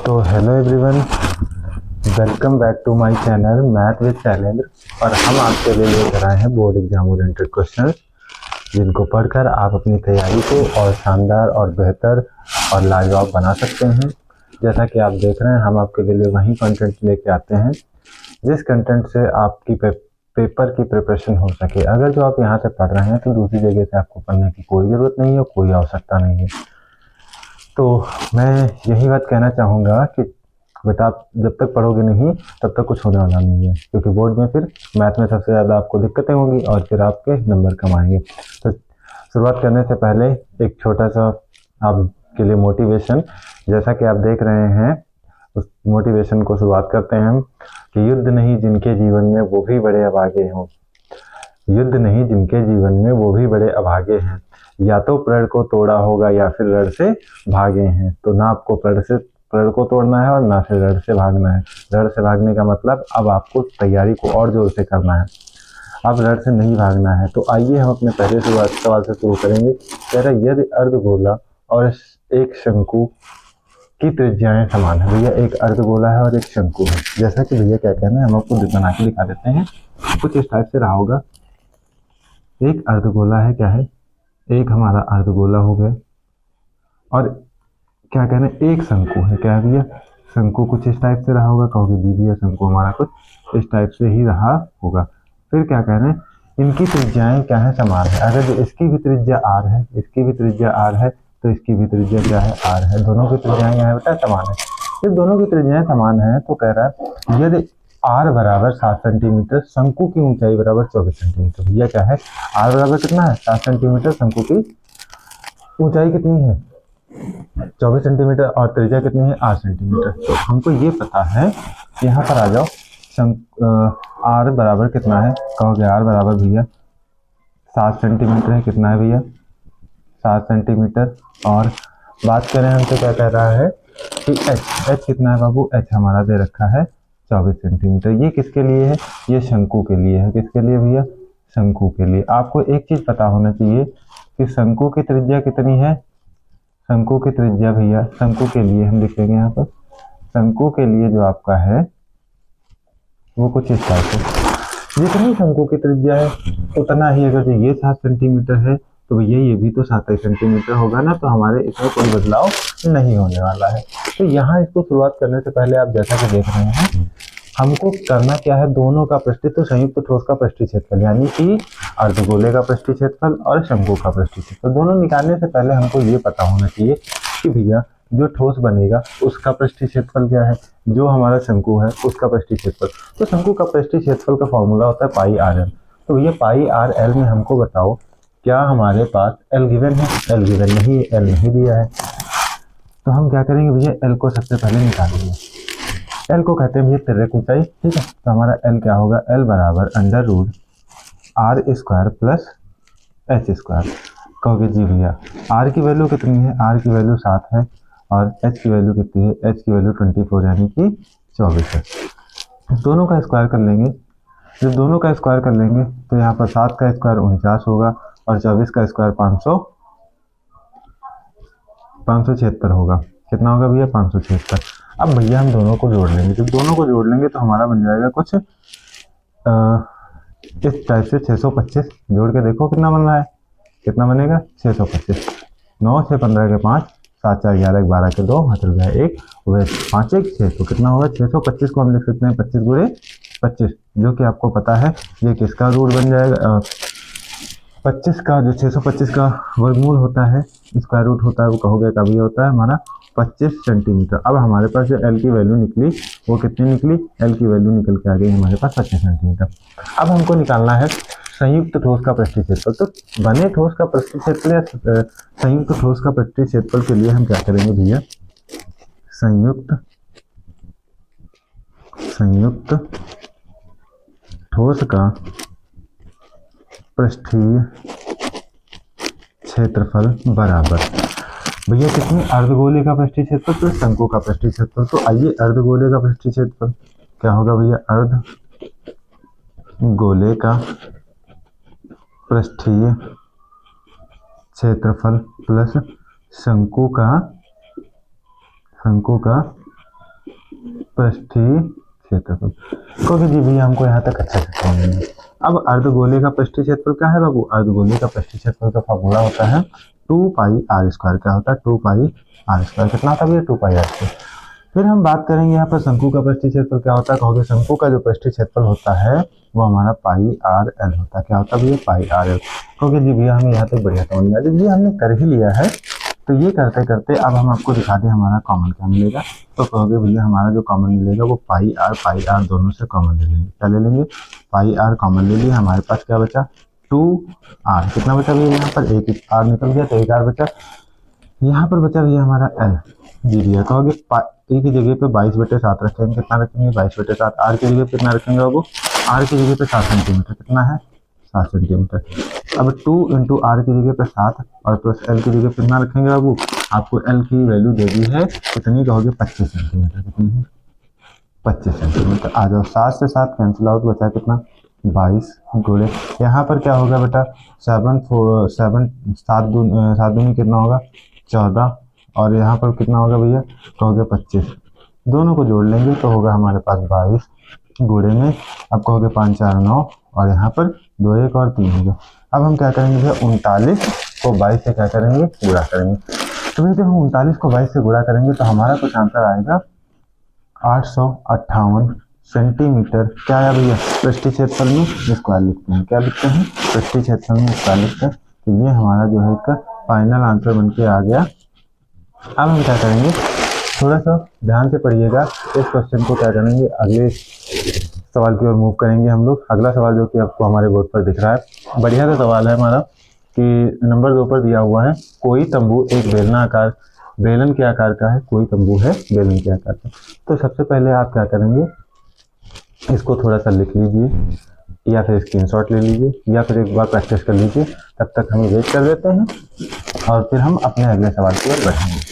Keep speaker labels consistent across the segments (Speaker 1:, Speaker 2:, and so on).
Speaker 1: तो hello everyone, welcome back to my channel math with Shailendra. और हम आपके लिए लेकर आए हैं बोर्ड एग्जाम ओरिएंटेड क्वेश्चन, जिनको पढ़कर आप अपनी तैयारी को और शानदार और बेहतर और लाजवाब बना सकते हैं। जैसा कि आप देख रहे हैं, हम आपके लिए वही कंटेंट लेके आते हैं जिस कंटेंट से आपकी पेपर की प्रिपरेशन हो सके। अगर जो आप यहाँ से पढ़ रहे हैं तो दूसरी जगह से आपको पढ़ने की कोई ज़रूरत नहीं है, कोई आवश्यकता नहीं है। तो मैं यही बात कहना चाहूँगा कि बेटा आप जब तक पढ़ोगे नहीं तब तक कुछ होने वाला नहीं है, क्योंकि बोर्ड में फिर मैथ में सबसे ज़्यादा आपको दिक्कतें होंगी और फिर आपके नंबर कम आएंगे। तो शुरुआत करने से पहले एक छोटा सा आपके लिए मोटिवेशन, जैसा कि आप देख रहे हैं उस मोटिवेशन को शुरुआत करते हैं हम कि युद्ध नहीं जिनके जीवन में वो भी बड़े अभागे हों, युद्ध नहीं जिनके जीवन में वो भी बड़े अभागे हैं, या तो प्रण को तोड़ा होगा या फिर रण से भागे हैं। तो ना आपको प्रण को तोड़ना है और ना फिर रण से भागना है। रण से भागने का मतलब अब आपको तैयारी को और जोर से करना है, अब रण से नहीं भागना है। तो आइए हम अपने पहले सवाल से शुरू करेंगे। कह रहा है यदि अर्धगोला और एक शंकु की त्रिज्याएं समान है। भैया एक अर्धगोला है और एक शंकु है। जैसा कि भैया क्या कहना है, हम आपको बना के दिखा देते हैं। कुछ इस टाइप से रहा होगा, एक अर्धगोला है, क्या है, एक हमारा अर्धगोला हो गया, और क्या कहना है एक शंकु है। क्या है भैया, शंकु कुछ इस टाइप से रहा होगा। कहोगे जी भैया शंकु हमारा कुछ इस टाइप से ही रहा होगा। फिर क्या कहना है, इनकी त्रिज्याएं क्या है, समान है। अगर इसकी भी त्रिज्या r है, इसकी भी त्रिज्या r है, तो इसकी भी त्रिज्या क्या है, r है। दोनों की त्रिज्याएं यहाँ बेटा समान है। जब दोनों की त्रिज्याएं समान है तो कह रहा है यदि r बराबर 7 सेंटीमीटर, शंकु की ऊंचाई बराबर 24 सेंटीमीटर। भैया क्या है, r बराबर कितना है, 7 सेंटीमीटर, शंकु की ऊंचाई कितनी है 24 सेंटीमीटर और त्रिज्या कितनी है 8 सेंटीमीटर। तो हमको ये पता है, यहाँ पर आ जाओ, r बराबर कितना है, कहोगे r बराबर भैया 7 सेंटीमीटर है। कितना है भैया, 7 सेंटीमीटर। और बात करें हमसे क्या कह रहा है कि h कितना है बाबू, h हमारा दे रखा है 24 सेंटीमीटर। ये किसके लिए है, ये शंकु के लिए है। किसके लिए भैया, शंकु के लिए। आपको एक चीज पता होना चाहिए कि शंकु की त्रिज्या कितनी है। शंकु की त्रिज्या भैया, शंकु के लिए हम लिखेंगे यहाँ पर, शंकु के लिए जो आपका है वो कुछ इस टाइप से, जितनी शंकु की त्रिज्या है उतना ही, अगर ये 7 सेंटीमीटर है तो भैया ये भी तो 7 सेंटीमीटर होगा ना, तो हमारे इसमें कोई बदलाव नहीं होने वाला है। तो यहाँ इसको शुरुआत करने से पहले आप जैसा कि देख रहे हैं, हमको करना क्या है, दोनों का पृष्ठीय, तो संयुक्त ठोस का पृष्ठीय क्षेत्रफल, यानी कि अर्धगोले का पृष्ठीय क्षेत्रफल और शंकु का पृष्ठीय क्षेत्रफल, दोनों निकालने से पहले हमको ये पता होना चाहिए कि भैया जो ठोस बनेगा उसका पृष्ठीय क्षेत्रफल क्या है, जो हमारा शंकु है उसका पृष्ठीय क्षेत्रफल। तो शंकु का पृष्ठीय क्षेत्रफल का फॉर्मूला होता है पाई आर एल। तो भैया पाई आर एल में हमको बताओ, क्या हमारे पास एल गिवन है, एल गिवन नहीं है, एल नहीं दिया है। तो हम क्या करेंगे भैया, एल को सबसे पहले निकालेंगे। एल को कहते हैं भैया तिर्यक ऊंचाई, ठीक है। तो हमारा एल क्या होगा, एल बराबर under root R square plus H square. कहोगे जी भैया आर की वैल्यू कितनी है, आर की वैल्यू 7 है और एच की वैल्यू कितनी है, एच की वैल्यू 24 यानी कि 24 है। दोनों का स्क्वायर कर लेंगे। जब दोनों का स्क्वायर कर लेंगे तो यहाँ पर 7 का स्क्वायर 49 होगा और 24 का स्क्वायर 576 होगा। कितना होगा भैया, 576। अब भैया हम दोनों को जोड़ लेंगे। जब दोनों को जोड़ लेंगे तो हमारा बन जाएगा कुछ इस टाइप से 625। जोड़ के देखो कितना बन रहा है, कितना बनेगा 625। 9 6 15 के 5, 7 4 11 12 के 2, हाथ गया 1, वह 5 1 6, तो कितना होगा 625 को हम लिख सकते हैं 25 गुणे 25, जो कि आपको पता है ये किसका रूट बन जाएगा, 25 का, जो 625 का वर्गमूल होता है, स्क्वायर रूट होता है, वो कहोगे कभी होता है हमारा 25 सेंटीमीटर। अब हमारे पास जो एल की वैल्यू निकली वो कितनी निकली, एल की वैल्यू निकल के आ गई हमारे पास 25 सेंटीमीटर। अब हमको निकालना है संयुक्त ठोस का पृष्ठीय क्षेत्रफल। तो बने ठोस का पृष्ठीय क्षेत्रफल या संयुक्त ठोस का पृष्ठीय क्षेत्रफल के लिए हम क्या करेंगे भैया, संयुक्त ठोस का पृष्ठीय क्षेत्रफल बराबर भैया कितनी, अर्धगोले का पृष्ठीय क्षेत्रफल प्लस शंकु का पृष्ठीय क्षेत्रफल। तो आइए अर्धगोले का पृष्ठीय क्षेत्रफल क्या होगा भैया, अर्धगोले का पृष्ठीय क्षेत्रफल प्लस शंकु का पृष्ठीय क्षेत्रफल, क्योंकि जी भैया हमको यहाँ तक अच्छा से समझ में। अब अर्धगोले का पृष्ठीय क्षेत्रफल क्या है बाबू? अर्धगोले का पृष्ठीय क्षेत्रफल का फॉर्मूला होता है 2πr²। क्या होता है? 2πr²। कितना होता है भैया? 2πr²। फिर हम बात करेंगे यहाँ पर शंकु का पृष्ठीय क्षेत्रफल क्या होता है? कहोगे शंकु का जो पृष्ठीय क्षेत्रफल होता है वो हमारा πrl होता है। क्या होता है भैया? πrl। क्योंकि जी भैया हमें यहाँ तक बढ़िया समझ में आ जाए, भैया हमने कर ही लिया है। तो ये करते करते अब हम आपको दिखा दें हमारा कॉमन क्या मिलेगा। तो कहोगे भैया हमारा जो कॉमन मिलेगा वो पाई आर दोनों से कॉमन ले लेंगे। क्या ले लेंगे? पाई आर कॉमन ले लिया। हमारे पास क्या बचा? 2r। कितना बचा भैया? यहाँ पर एक आर निकल गया तो एक आर बचा। यहाँ पर बचा भैया हमारा l। जी भैया कहोगे e की जगह पे 22/7 रखेंगे। कितना रखेंगे? 22/7। आर की जगह पे कितना रखेंगे बाबू? आर की जगह पे 7 सेंटीमीटर। कितना है? 7 सेंटीमीटर। अब 2 इंटू आर की जगह पे 7 और प्लस एल की जगह पे कितना रखेंगे बाबू? आपको एल की वैल्यू दे दी है कितनी? कहोगे 25 सेंटीमीटर। कितनी है? 25 सेंटीमीटर। आ जाओ, 7 से 7 कैंसिल आउट, बचा कितना? 22 गुणे यहाँ पर क्या होगा बेटा? 7 दूनी कितना होगा? 14 और यहाँ पर कितना होगा भैया? कहोगे 25। दोनों को जोड़ लेंगे तो होगा हमारे पास 22 गुणे में। अब कहोगे 5 4 9 और यहाँ पर 2 1 और 3 होगा। अब हम क्या करेंगे भैया? 39 को 22 से क्या करेंगे? गुणा करेंगे। तो भैया जब हम 39 को 22 से गुणा करेंगे तो हमारा कुछ आंसर आएगा 858 सेंटीमीटर। क्या है भैया? पृष्ठीय क्षेत्रफल में स्क्वायर लिखते हैं। क्या लिखते हैं? पृष्ठीय क्षेत्रफल में स्क्वायर लिखते हैं। तो ये हमारा जो है इसका फाइनल आंसर बन के आ गया। अब हम क्या करेंगे? थोड़ा सा ध्यान से पढ़िएगा इस क्वेश्चन को। क्या करेंगे? अगले सवाल की ओर मूव करेंगे हम लोग। अगला सवाल जो कि आपको हमारे बोर्ड पर दिख रहा है, बढ़िया सा सवाल है हमारा कि नंबर 2 पर दिया हुआ है कोई तंबू एक बेलन के आकार का है। कोई तंबू है बेलन के आकार का। तो सबसे पहले आप क्या करेंगे? इसको थोड़ा सा लिख लीजिए या फिर स्क्रीनशॉट ले लीजिए या फिर एक बार प्रैक्टिस कर लीजिए। तब तक हम वेट कर देते हैं और फिर हम अपने अगले सवाल की ओर बढ़ेंगे।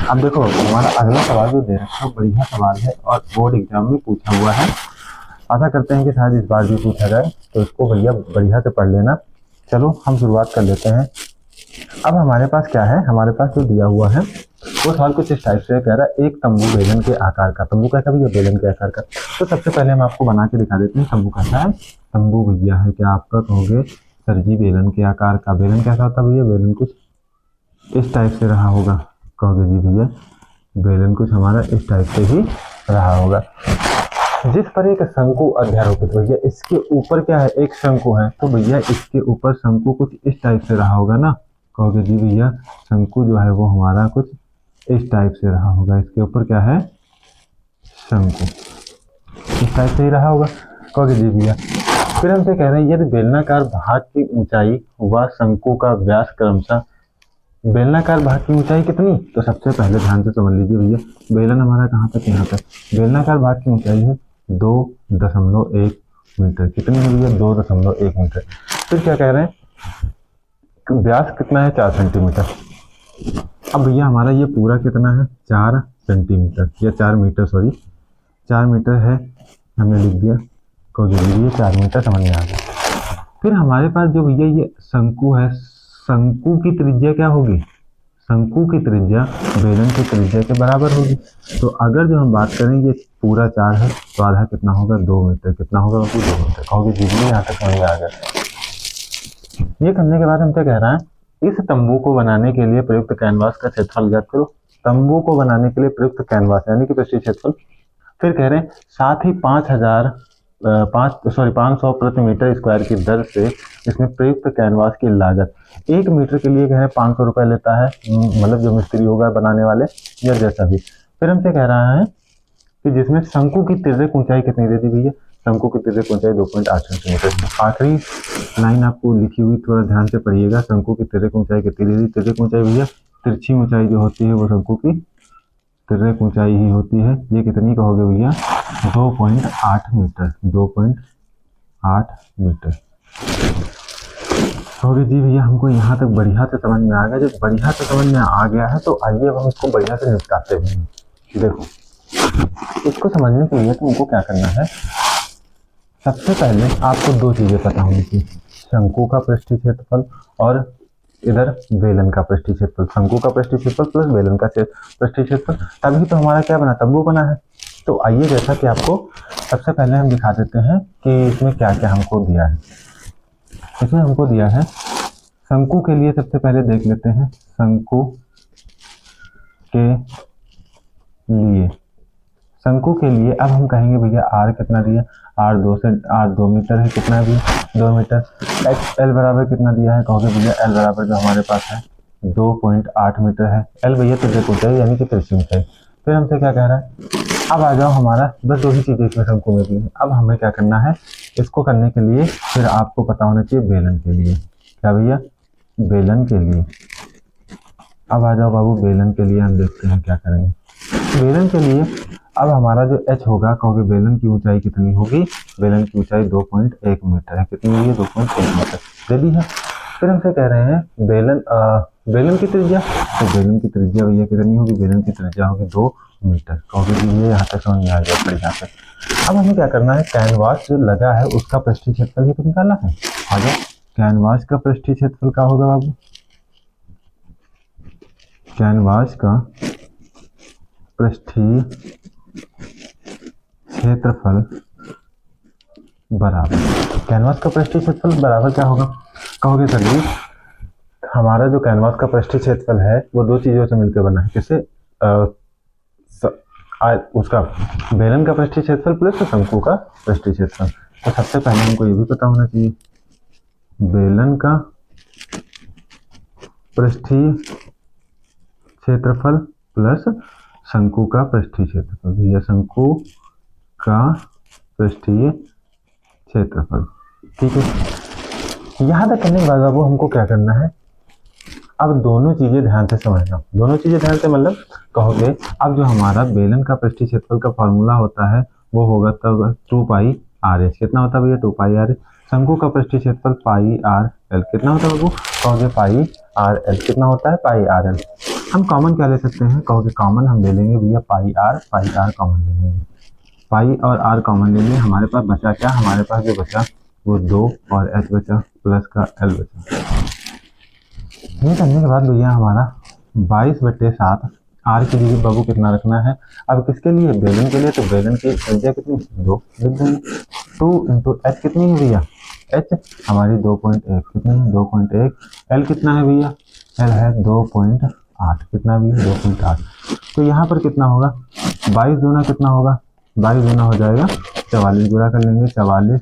Speaker 1: अब देखो हमारा अगला सवाल जो दे रखा है बढ़िया सवाल है और बोर्ड एग्जाम में पूछा हुआ है। आशा करते हैं कि शायद इस बार भी पूछा जाए, तो इसको भैया बढ़िया से पढ़ लेना। चलो हम शुरुआत कर लेते हैं। अब हमारे पास क्या है? हमारे पास जो दिया हुआ है वो सवाल कुछ इस टाइप से कह रहा है एक तंबू बेलन के आकार का। तंबू कैसा भैया? बेलन के आकार का। तो सबसे पहले हम आपको बना के दिखा देते हैं तंबू कैसा है। तंबू भैया है क्या आपका? कहोगे सर जी बेलन के आकार का। बेलन कैसा होता है भैया? बेलन कुछ इस टाइप से रहा होगा। कहोगे जी भैया बेलन कुछ हमारा इस टाइप से ही रहा होगा जिस पर एक शंकु अध्यारोपित। भैया इसके ऊपर क्या है? एक शंकु है। तो भैया इसके ऊपर शंकु कुछ इस टाइप से रहा होगा ना। कहोगे जी भैया शंकु जो है वो हमारा कुछ इस टाइप से रहा होगा। इसके ऊपर क्या है? शंकु इस टाइप से ही रहा होगा। कहोगे जी भैया। फिर हमसे कह रहे हैं यदि बेलनाकार भाग की ऊंचाई व शंकु का व्यास क्रमशः। बेलनाकार भाग की ऊंचाई कितनी? तो सबसे पहले ध्यान से समझ लीजिए भैया बेलन हमारा कहाँ तक? यहाँ तक। बेलनाकार भाग की ऊंचाई है 2.1 मीटर। कितनी है भैया? 2.1 मीटर। फिर क्या कह रहे हैं? व्यास कितना है? 4 सेंटीमीटर। अब भैया हमारा ये पूरा कितना है? 4 सेंटीमीटर या 4 मीटर, सॉरी 4 मीटर है, हमने लिख दिया। कहोगे ये 4 मीटर समझ में आ गया। फिर हमारे पास जो भैया ये शंकु है, शंकु की त्रिज्या क्या होगी? शंकु की त्रिज्या बेलन की त्रिज्या के बराबर होगी। तो अगर जो हम बात करें ये पूरा 4 है तो आधा कितना होगा? 2 मीटर। कितना होगा? 2 मीटर। कहोगे जी यहाँ तक समझ में आ गया। ये करने के बाद हमसे कह रहा है इस तंबू को बनाने के लिए प्रयुक्त कैनवास का क्षेत्रफल ज्ञात करो। तंबू को बनाने के लिए प्रयुक्त कैनवास यानी कि पृष्ठीय क्षेत्रफल। फिर कह रहे हैं साथ ही 500 प्रति मीटर स्क्वायर की दर से इसमें प्रयुक्त कैनवास की लागत 1 मीटर के लिए कह रहे हैं 500 रुपये लेता है, मतलब जो मिस्त्री होगा बनाने वाले या जैसा भी। फिर हमसे कह रहा है कि जिसमें शंकु की तिर्यक ऊंचाई कितनी दे दी भैया? शंकु की तिर्यक ऊंचाई 2.8 सेंटीमीटर। आखिरी लाइन आपको लिखी हुई थोड़ा ध्यान से पढ़िएगा। शंकु की तिर्यक ऊंचाई कितनी दे दी? तिर्यक ऊंचाई भैया तिरछी ऊंचाई जो होती है वो शंकु की तिर्यक ऊंचाई ही होती है। ये कितनी कहोगे भैया? 2.8 मीटर। 2.8 मीटर। कहोगे जी भैया हमको यहाँ तक बढ़िया से समझ में आ गया। जब बढ़िया से समझ में आ गया है तो आइए अब हम इसको बढ़िया से निपटाते हैं। देखो इसको समझने के लिए तुमको क्या करना है? सबसे पहले आपको दो चीजें पता होनी चाहिए, शंकु का पृष्ठीय क्षेत्रफल और इधर बेलन का पृष्ठीय क्षेत्रफल। शंकु का पृष्ठीय क्षेत्रफल प्लस बेलन का पृष्ठीय क्षेत्रफल, तभी तो हमारा क्या बना, तंबू बना है। तो आइए जैसा कि आपको सबसे पहले हम दिखा देते हैं कि इसमें क्या क्या हमको दिया है। इसमें हमको दिया है शंकु के लिए, सबसे पहले देख लेते हैं शंकु के लिए। शंकु के लिए अब हम कहेंगे भैया आर कितना दिया, आर 2 मीटर है, कितना भी 2 मीटर। एल बराबर कितना दिया है, कहोगे भैया एल बराबर जो हमारे पास है 2.8 मीटर है। एल भैया त्रिज्या ऊंचाई यानी कि तिरछी ऊंचाई। फिर हमसे क्या कह रहा है, अब आ जाओ, हमारा बस दो ही चीजें इसमें शंकु में भी है। अब हमें क्या करना है, इसको करने के लिए फिर आपको पता होना चाहिए बेलन के लिए। क्या भैया, बेलन के लिए। अब आ जाओ बाबू, बेलन के लिए हम देखते हैं क्या करेंगे। बेलन के लिए अब हमारा जो h होगा, कहोगे बेलन की ऊंचाई कितनी होगी, बेलन की ऊंचाई 2.1 मीटर है। कितनी हुई है, 2.1 मीटर दे दी है। फिर हमसे कह रहे हैं बेलन की त्रिज्या, तो बेलन की त्रिज्या भैया कितनी होगी, बेलन की त्रिज्या होगी 2 मीटर। कहोगे जी ये यहाँ तक समझ में आ गया, बढ़िया से। अब हमें क्या करना है, कैनवास जो लगा है उसका पृष्ठीय क्षेत्रफल तो निकालना है। आ जाओ, कैनवास का पृष्ठीय क्षेत्रफल क्या होगा बाबू, कैनवास का पृष्ठीय क्षेत्रफल बराबर, कैनवास का पृष्ठीय क्षेत्रफल बराबर क्या होगा, कहोगे सर जी हमारा जो कैनवास का पृष्ठीय क्षेत्रफल है वो दो चीजों से मिलकर बना है। किससे, उसका बेलन का पृष्ठीय क्षेत्रफल प्लस शंकु का पृष्ठीय क्षेत्रफल। तो सबसे पहले हमको ये भी पता होना चाहिए, बेलन का पृष्ठीय क्षेत्रफल प्लस शंकु का पृष्ठीय क्षेत्रफल। भैया शंकु का पृष्ठीय क्षेत्रफल, ठीक है। यहां तक करने के बाद बाबू हमको क्या करना है, अब दोनों चीजें ध्यान से समझना। दोनों चीजें ध्यान से मतलब कहोगे, अब जो हमारा बेलन का पृष्ठीय क्षेत्रफल का फॉर्मूला होता है वो होगा तब 2πr/h। कितना होता है भैया, 2πr। शंकु का पृष्ठीय क्षेत्रफल πr/l। कितना होता है बाबू, कहोगे πr/l। कितना होता है, πr/l। हम कॉमन क्या ले सकते हैं, कहोगे कॉमन हम ले लेंगे भैया πr कॉमन ले लेंगे, पाई और r कॉमन ले लेंगे। हमारे पास बचा क्या, हमारे पास जो बचा वो 2 और h बचा प्लस का l बचा। ये करने के बाद भैया हमारा 22/7 r की जगह बाबू कितना रखना है। अब किसके लिए, बेलन के लिए, तो बेलन की त्रिज्या कितनी, 2 लिख देंगे। 2 इंटू h कितनी है भैया, h हमारी 2.1, कितनी है 2.1। l कितना है भैया, l है 2.8। कितना भी 2.8। तो यहाँ पर कितना होगा, 22 दूना कितना होगा, 22 दूना हो जाएगा 44, गुणा कर लेंगे 44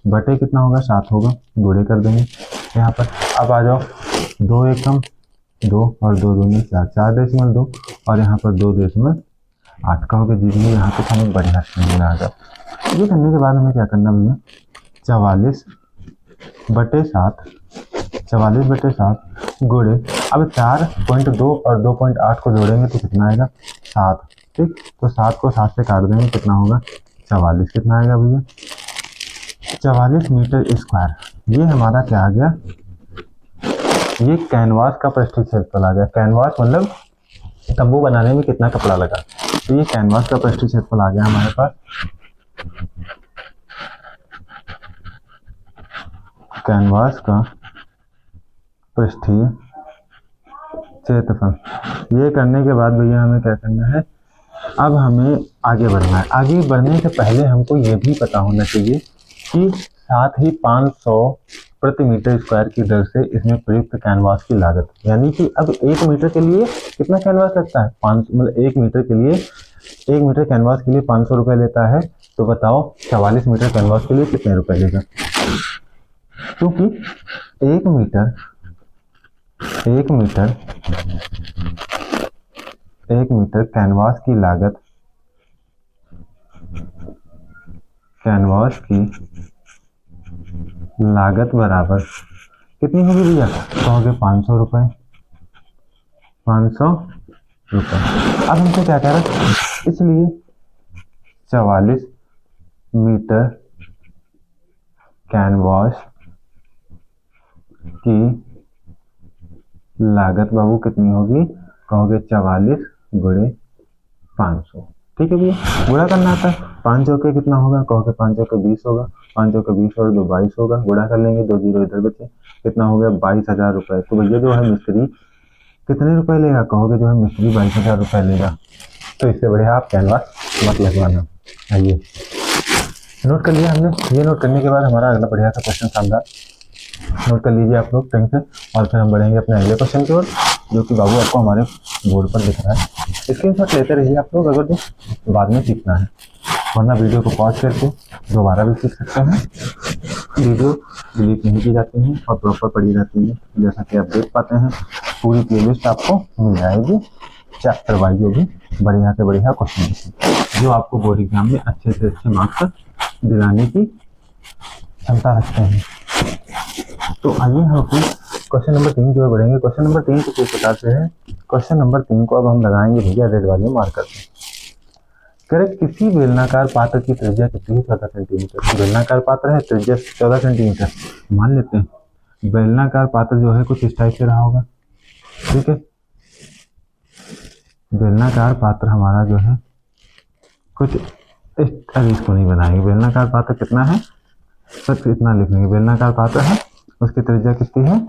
Speaker 1: बटे कितना होगा 7 होगा, गुणे कर देंगे यहाँ पर। अब आ जाओ, 2 एकम 2 और 2 दूनी 4, 4.2 और यहाँ पर 2.8। कहोगे जी यहाँ पे हमें बढ़िया से आ जाओ। ये करने के बाद हमें क्या करना भैया, 44/7 गुणे, अब 4.2 और 2.8 को जोड़ेंगे तो कितना आएगा 7, ठीक। तो 7 को 7 से काट देंगे, कितना होगा 44। कितना आएगा भैया, 44 मीटर स्क्वायर। ये हमारा क्या आ गया, ये कैनवास का पृष्ठीय क्षेत्रफल आ गया। कैनवास मतलब तंबू बनाने में कितना कपड़ा लगा, तो ये कैनवास का पृष्ठीय क्षेत्रफल आ गया हमारे पास। कैनवास का पृष्ठीय क्षेत्रफल। ये करने के बाद भैया हमें क्या करना है, अब हमें आगे बढ़ना है। आगे बढ़ने से पहले हमको ये भी पता होना चाहिए कि साथ ही 500 प्रति मीटर स्क्वायर की दर से इसमें प्रयुक्त कैनवास की लागत, यानी कि अब 1 मीटर के लिए कितना कैनवास लगता है, 500, मतलब 1 मीटर के लिए, 1 मीटर कैनवास के लिए 500 रुपये लेता है। तो बताओ 44 मीटर कैनवास के लिए कितने रुपए लेगा, क्योंकि 1 मीटर कैनवास की लागत, बराबर कितनी होगी भैया, कहोगे 500 रुपये, 500 रुपये। अब हमसे क्या कह रहा है, इसलिए 44 मीटर कैनवास की लागत बाबू कितनी होगी, कहोगे 44 गुणे 500, ठीक है भैया। गुणा करना आता है 5 चौके कितना होगा, कहोगे 5 चौके 20 होगा, 5 चौके 20 और 2 22 होगा, गुणा कर लेंगे, 2 जीरो इधर बचे, कितना हो गया 22,000 रुपए। तो भैया जो है मिस्त्री कितने रुपए लेगा, कहोगे जो है मिस्त्री 22,000 रुपए लेगा। तो इससे बढ़िया आप कैनवास मत लगवाना। आइए नोट कर लिया हमने। ये नोट करने के बाद हमारा अगला बढ़िया सा क्वेश्चन शानदार नोट कर लीजिए आप लोग टाइम से, और फिर हम बढ़ेंगे अपने अगले क्वेश्चन की ओर, जो कि बाबू आपको हमारे बोर्ड पर दिख रहा है। स्क्रीनशॉट लेते रहिए आप लोग अगर तो बाद में सीखना है, वरना वीडियो को पॉज करके दोबारा भी सीख सकते हैं। वीडियो डिलीट नहीं की जाती हैं और प्रॉपर पड़ी रहती है, जैसा कि आप देख पाते हैं। पूरी प्लेलिस्ट आपको मिल जाएगी चैप्टर वाइज, जो भी बढ़िया से बढ़िया क्वेश्चन जो आपको बोर्ड एग्जाम में अच्छे से अच्छे मार्क्स दिलाने की क्षमता रखते हैं। तो आइए हम अपने क्वेश्चन नंबर 3 की ओर बढ़ेंगे। क्वेश्चन नंबर 3 कुछ इस प्रकार से है। क्वेश्चन नंबर 3 को अब हम लगाएंगे भैया रेड वाले मार्कर पे। करेक्ट, किसी बेलनाकार पात्र की त्रिज्या कितनी है, 14 सेंटीमीटर। बेलनाकार पात्र है, त्रिज्या 14 सेंटीमीटर मान लेते हैं। बेलनाकार पात्र जो है कुछ इस टाइप से रहा होगा, ठीक है। बेलनाकार पात्र हमारा जो है कुछ इसको नहीं बनाएंगे। बेलनाकार पात्र कितना है, सिर्फ इतना लिख लेंगे, बेलनाकार पात्र है, उसकी त्रिज्या कितनी है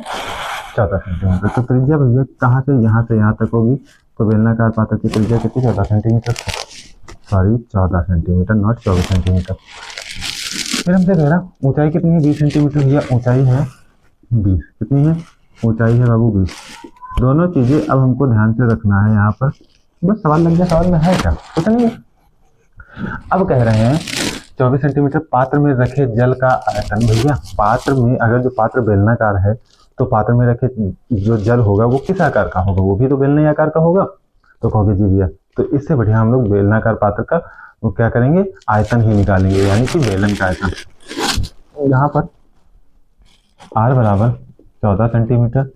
Speaker 1: 14 सेंटीमीटर। तो त्रिज्या भैया कहाँ से यहाँ तक होगी, तो बेलनाकार पात्र की त्रिज्या कितनी 14 centimetre, sorry 14 centimetre not 24 centimetre. फिर हमसे कह रहा ऊंचाई कितनी है 20 सेंटीमीटर। भैया ऊंचाई है 20, कितनी है ऊंचाई है बाबू 20। दोनों चीजें अब हमको ध्यान से रखना है यहाँ पर, बस सवाल लग गया। सवाल में है क्या, कुछ नहीं है। अब कह रहे हैं 24 सेंटीमीटर पात्र में रखे जल का आयतन। भैया पात्र में, अगर जो पात्र बेलनाकार है तो पात्र में रखे जो जल होगा वो किस आकार का होगा, वो भी तो बेलने आकार का होगा। तो कहोगे जी भैया, तो इससे बढ़िया हम लोग बेलनाकार पात्र का वो क्या करेंगे, आयतन ही निकालेंगे, यानी कि बेलन का आयतन। यहाँ पर r बराबर 14 सेंटीमीटर,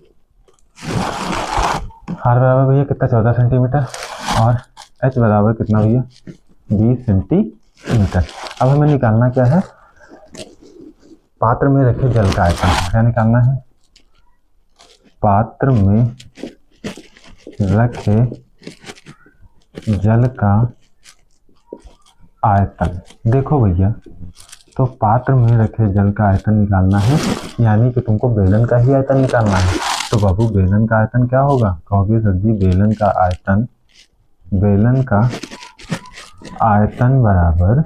Speaker 1: r बराबर भैया कितना 14 सेंटीमीटर, और h बराबर कितना भैया 20 सेंटीमीटर। अब हमें निकालना क्या है, पात्र में रखे जल का आयतन। क्या निकालना है, पात्र में रखे जल का आयतन। देखो भैया, तो पात्र में रखे जल का आयतन निकालना है, यानी कि तुमको बेलन का ही आयतन निकालना है। तो बाबू बेलन का आयतन क्या होगा, कहोगे सर जी बेलन का आयतन बराबर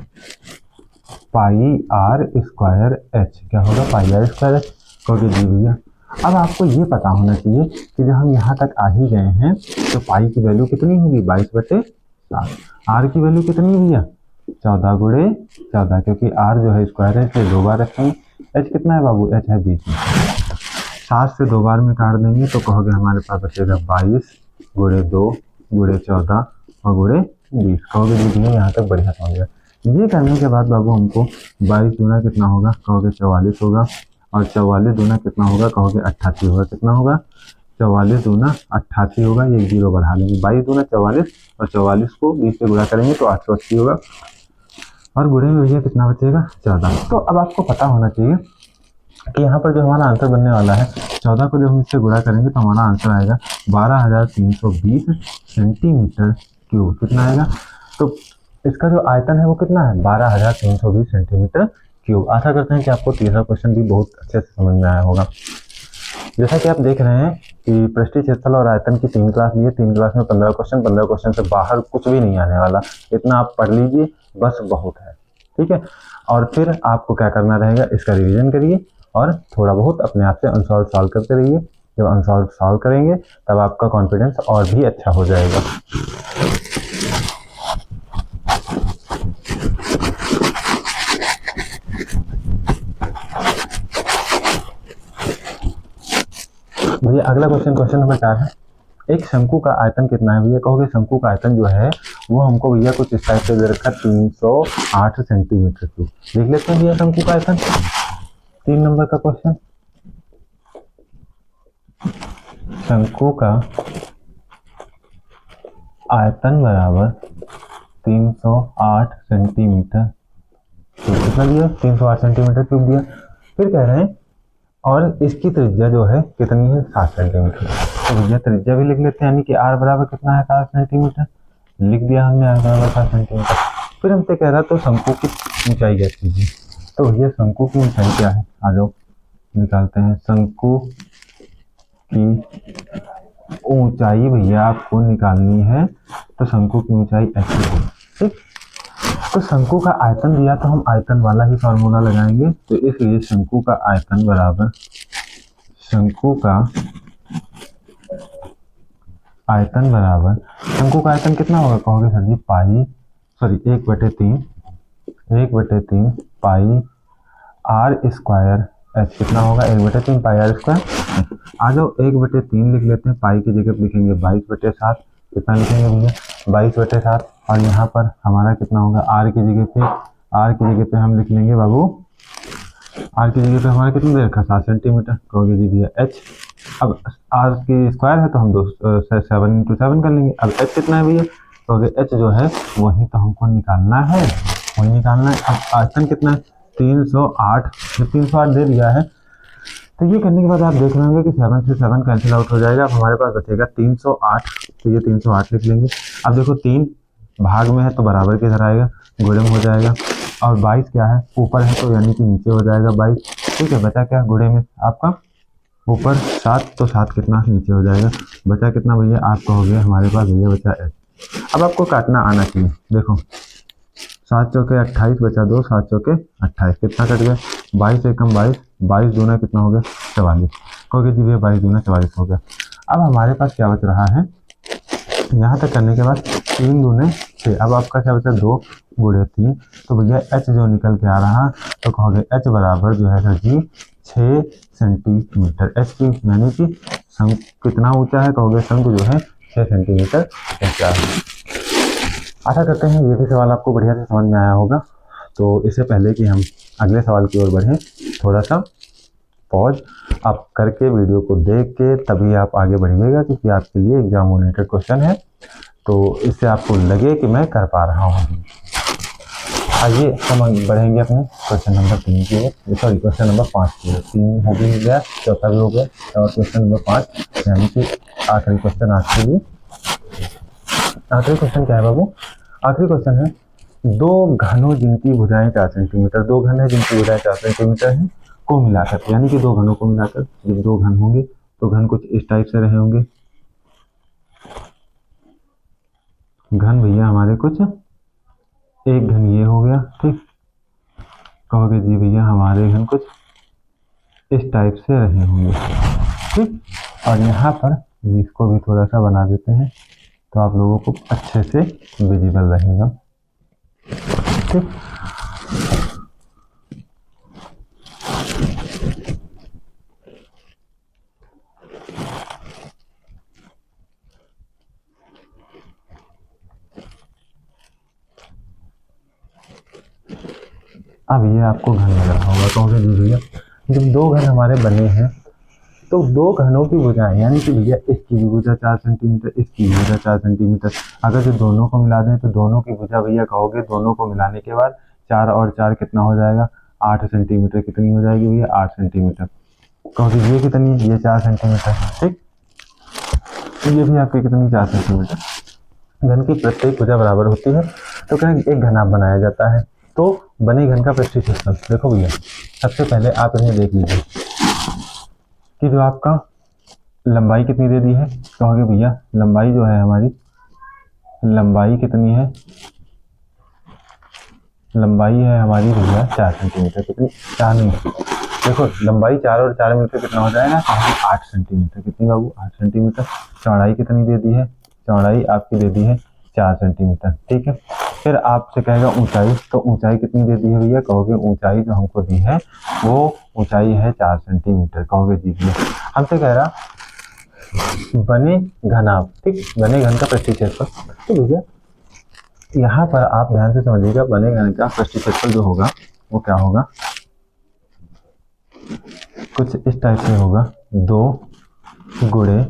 Speaker 1: पाई आर स्क्वायर एच। क्या होगा, पाई आर स्क्वायर एच। कहोगे जी भैया, अब आपको ये पता होना चाहिए कि जब हम यहाँ तक आ ही गए हैं तो पाई की वैल्यू कितनी होगी 22/7। आर की वैल्यू कितनी है भैया 14 गुणे 14, क्योंकि आर जो है स्क्वायर है इसे 2 बार रखेंगे। एच कितना है बाबू, एच है 20 में, 7 से 2 बार में काट देंगे तो कहोगे हमारे पास बचेगा 22 गुणे 2 गुणे 14 और गुणे 20। कहोगे जी भैया यहाँ तक बढ़िया समझ गया। ये करने के बाद बाबू हमको 22 दूना कितना होगा, कहोगे 44 होगा, और 44 दूना कितना होगा, कहोगे 88 होगा। कितना होगा, 44 दूना 88 होगा, ये 0 बढ़ा लेंगे, 22 दूना 44 और 44 को 20 से गुणा करेंगे तो 880 होगा, और गुणे में भैया कितना बचेगा 14। तो अब आपको पता होना चाहिए कि यहाँ पर जो हमारा आंसर बनने वाला है 14 को जब हम इससे गुणा करेंगे तो हमारा आंसर आएगा 12,320 सेंटीमीटर क्यूब। कितना आएगा, तो इसका जो आयतन है वो कितना है 12,320 सेंटीमीटर क्यूब। आशा करते हैं कि आपको तीसरा क्वेश्चन भी बहुत अच्छे से समझ में आया होगा। जैसा कि आप देख रहे हैं कि पृष्ठीय क्षेत्रफल और आयतन की 3 क्लास लिए, 3 क्लास में 15 क्वेश्चन, 15 क्वेश्चन से बाहर कुछ भी नहीं आने वाला। इतना आप पढ़ लीजिए बस बहुत है, ठीक है। और फिर आपको क्या करना रहेगा, इसका रिवीजन करिए और थोड़ा बहुत अपने आप से अनसॉल्व सॉल्व करते रहिए। जब अनसॉल्व सॉल्व करेंगे तब आपका कॉन्फिडेंस और भी अच्छा हो जाएगा। भैया अगला क्वेश्चन नंबर 4 है। एक शंकु का आयतन कितना है। भैया कहोगे शंकु का आयतन जो है वो हमको भैया कुछ इस टाइप से दे रखा 308 सेंटीमीटर क्यूब। देख लेते हैं भैया शंकु का आयतन, 3 नंबर का क्वेश्चन। शंकु का आयतन बराबर 308 सेंटीमीटर क्यूब। कितना दिया 308 सेंटीमीटर क्यूब दिया। फिर कह रहे हैं और इसकी त्रिज्या जो है कितनी है 7 सेंटीमीटर। तो भैया त्रिज्या भी लिख लेते हैं, यानी कि r बराबर कितना है 7 सेंटीमीटर। लिख दिया हमने r बराबर 7 सेंटीमीटर। फिर हमसे कह रहा तो शंकु की ऊंचाई ज्ञात कीजिए। तो भैया शंकु की ऊंचाई क्या है, आ जाओ निकालते हैं। शंकु की ऊंचाई भैया आपको निकालनी है, तो शंकु की ऊंचाई ऐसी है, ठीक। तो शंकु का आयतन दिया तो हम आयतन वाला ही फॉर्मूला लगाएंगे, तो इसलिए शंकु का आयतन बराबर शंकु का आयतन कितना होगा कहोगे सर जी, pi sorry 1/3 pi R square H कितना होगा 1/3 पाई आर स्क्वायर। आ जाओ 1/3 लिख लेते हैं, पाई की जगह लिखेंगे 22/7, कितना लिखेंगे भैया 22/7। और यहाँ पर हमारा कितना होगा आर की जगह पे हम लिख लेंगे बाबू, आर की जगह पे हमारा कितना दे रखा 7 सेंटीमीटर, कहोगे जी भैया एच। अब आर की स्क्वायर है तो हम 7 × 7 कर लेंगे। अब एच कितना है भैया, कहोगे एच जो है वही तो हमको निकालना है, वही निकालना है। अब आयतन कितना है 308, जब 308 दे दिया है तो ये करने के बाद आप देख रहे होंगे कि 7 से 7 कैंसिल आउट हो जाएगा। अब हमारे पास बचेगा 308, तो ये 308 लिख लेंगे। अब देखो 3 भाग में है तो बराबर के इधर आएगा, गुणे में हो जाएगा। और 22 क्या है ऊपर है तो यानी कि नीचे हो जाएगा 22, ठीक है। बचा क्या गुणे में आपका ऊपर 7, तो 7 कितना नीचे हो जाएगा, बचा कितना भैया आपका हो गया हमारे पास भैया बचा एच। अब आपको काटना आना चाहिए, देखो 7 चौके 28 बचा 2, 7 चौके 28 कितना कट गया 22 से कम 22, 22 दूना कितना हो गया 44, कहोगे जी भैया 22 दूना 44 हो गया। अब हमारे पास क्या बच रहा है, यहाँ तक करने के बाद 3 दूने 6, अब आपका क्या बचा 2 × 3, तो भैया एच जो निकल के आ रहा तो कहोगे एच बराबर जो है सर जी 6 सेंटीमीटर। एच की यानी कि शंकु कितना ऊंचा है, कहोगे शंकु जो है 6 सेंटीमीटर ऊंचा है। आशा करते हैं ये भी सवाल आपको बढ़िया से समझ में आया होगा। तो इससे पहले कि हम अगले सवाल की ओर बढ़ें, थोड़ा सा पॉज आप करके वीडियो को देख के तभी आप आगे बढ़िएगा, क्योंकि आपके लिए एग्जाम ओरिएंटेड क्वेश्चन है, तो इससे आपको लगे कि मैं कर पा रहा हूँ। आइए हम बढ़ेंगे अपने क्वेश्चन नंबर 3 की ओर, सॉरी क्वेश्चन नंबर 5 की ओर। 3 हो भी गया, चौथा भी हो गया, और क्वेश्चन नंबर 5 यानी कि आखिरी क्वेश्चन आज के लिए। आखिरी क्वेश्चन क्या है बाबू, आखिरी क्वेश्चन है 2 घनों जिनकी भुजाएं 4 सेंटीमीटर, 2 घन है जिनकी भुजाएं 4 सेंटीमीटर है को मिलाकर, यानी कि 2 घनों को मिलाकर, जब 2 घन होंगे तो घन कुछ इस टाइप से रहे होंगे। घन भैया हमारे कुछ एक घन ये हो गया, ठीक, कहोगे जी भैया हमारे घन कुछ इस टाइप से रहे होंगे, ठीक। और यहाँ पर इसको भी थोड़ा सा बना देते हैं तो आप लोगों को अच्छे से विजिबल रहेगा, ठीक। अब ये आपको घन लग रहा होगा, कहोगे जी भैया जब 2 घन हमारे बने हैं तो 2 घनों की भुजाएं, यानी कि भैया इसकी भी भुजा 4 सेंटीमीटर, इसकी भी भुजा 4 सेंटीमीटर, अगर जो दोनों को मिला दें तो दोनों की भुजा भैया कहोगे दोनों को मिलाने के बाद 4 और 4 कितना हो जाएगा 8 सेंटीमीटर, कितनी हो जाएगी भैया 8 सेंटीमीटर, कहोगे ये कितनी, ये 4 सेंटीमीटर, ठीक। तो ये भी आपकी कितनी 4 सेंटीमीटर। घन की प्रत्येक भुजा बराबर होती है तो क्या एक घन आप बनाया जाता है, तो बने घन का पृष्ठीय क्षेत्रफल देखो भैया, सबसे पहले आप इन्हें देख लीजिए कि जो आपका लंबाई कितनी दे दी है, कहोगे भैया लंबाई जो है हमारी, लंबाई कितनी है, लंबाई है हमारी भैया 4 सेंटीमीटर, कितनी 4 नहीं, देखो लंबाई 4 और 4 मिलकर कितना हो जाएगा 8 सेंटीमीटर, कितनी बाबू 8 सेंटीमीटर। चौड़ाई कितनी दे दी है, चौड़ाई आपकी दे दी है 4 सेंटीमीटर, ठीक है। फिर आपसे कहेगा ऊंचाई, तो ऊंचाई कितनी दे दी है भैया, कहोगे ऊंचाई जो हमको दी है वो ऊंचाई है 4 सेंटीमीटर, कहोगे जी भैया हमसे कह रहा बने घनाभ, ठीक, बने घन का पृष्ठीय क्षेत्रफल। तो भैया यहाँ पर आप ध्यान से समझिएगा, बने घन का पृष्ठीय क्षेत्रफल जो होगा वो क्या होगा, कुछ इस टाइप से होगा, 2 गुणे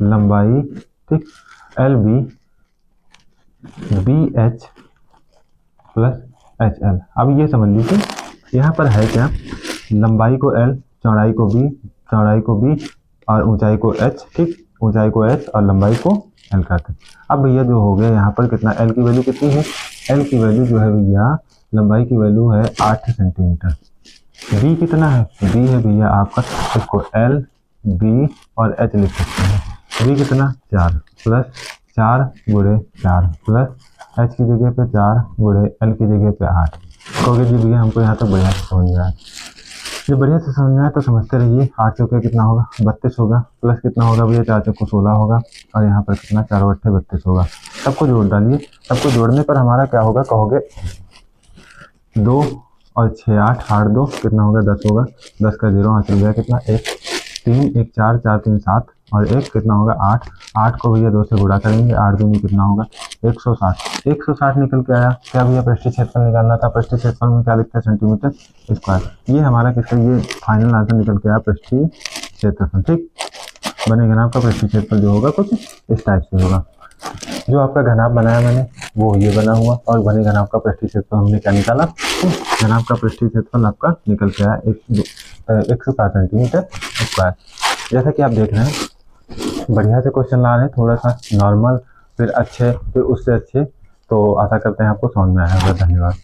Speaker 1: लंबाई, ठीक, LB BH प्लस HL। अब ये समझ लीजिए यहाँ पर है क्या, लंबाई को L, चौड़ाई को B और ऊंचाई को H, ठीक, ऊंचाई को H और लंबाई को एल कहते हैं। अब भैया जो हो गया यहाँ पर कितना, एल की वैल्यू कितनी है, एल की वैल्यू जो है भैया लंबाई की वैल्यू है 8 सेंटीमीटर। बी कितना है, बी है भैया आपका, इसको एल बी और एच लिख सकते हैं। बी कितना 4 प्लस 4 गुणे 4 प्लस एच की जगह पे 4 गुणे एल की जगह पे 8। कहोगे जी भैया हमको यहाँ तक बढ़िया से समझ में आया। जब बढ़िया से समझ में आया तो समझते रहिए। 8 चौके कितना होगा 32 होगा, प्लस कितना होगा भैया 4 चौको 16 होगा, और यहाँ पर कितना 4 बट्टे 32 होगा। सबको जोड़ डालिए, सबको जोड़ने पर हमारा क्या होगा, कहोगे 2 और 6 8 8 2 कितना होगा 10 होगा, 10 का 0 चल गया, कितना 1 3 1 4 4 3 7 और 1 कितना होगा 8। 8 को भैया 2 से गुणा करेंगे, 8 दूनी कितना होगा 160। 160 निकल के आया। क्या भैया पृष्ठीय क्षेत्रफल निकालना था, पृष्ठीय क्षेत्रफल में क्या लिखते हैं सेंटीमीटर स्क्वायर। ये हमारा किसका, ये फाइनल आंसर निकल के आया पृष्ठीय क्षेत्रफल। ठीक बनेगा ना आपका पृष्ठीय क्षेत्रफल जो होगा कुछ इस टाइप से होगा। जो आपका घनाभ बनाया मैंने वो ये बना हुआ, और बने घनाभ का पृष्ठीय क्षेत्रफल हमने क्या निकाला, घनाभ का पृष्ठीय क्षेत्रफल आपका निकल के आया 160 सेंटीमीटर स्क्वायर। जैसा कि आप देख रहे हैं बढ़िया से क्वेश्चन ला रहे हैं, थोड़ा सा नॉर्मल फिर अच्छे फिर उससे अच्छे, तो आशा करते हैं आपको समझ में आया होगा। धन्यवाद।